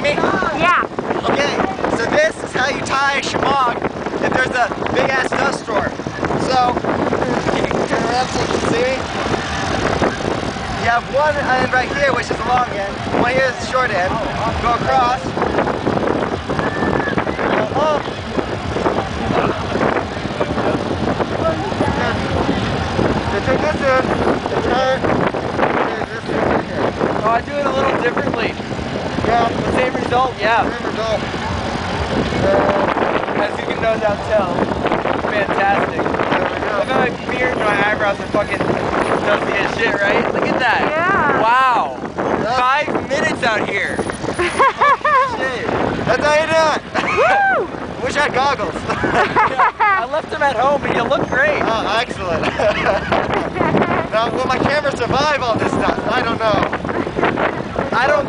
me? Yeah. Okay, so this is how you tie a shemagh if there's a big ass dust storm. So, you can turn around so you can see me. You have one end right here, which is the long end. One here is the short end. Go across. Go up. So take this in and tie it. This in here. Oh, I do it a little differently. Yeah. The same result, yeah. Same result. As you can no doubt tell, fantastic. Look at my beard and my eyebrows are fucking dusty as shit, right? Look at that. Yeah. Wow. 5 minutes out here. Shit. That's how you do it. Woo! Wish I had goggles. Yeah, I left them at home, but you look great. Oh, excellent. Now, will my camera survive all this stuff? I don't know. I don't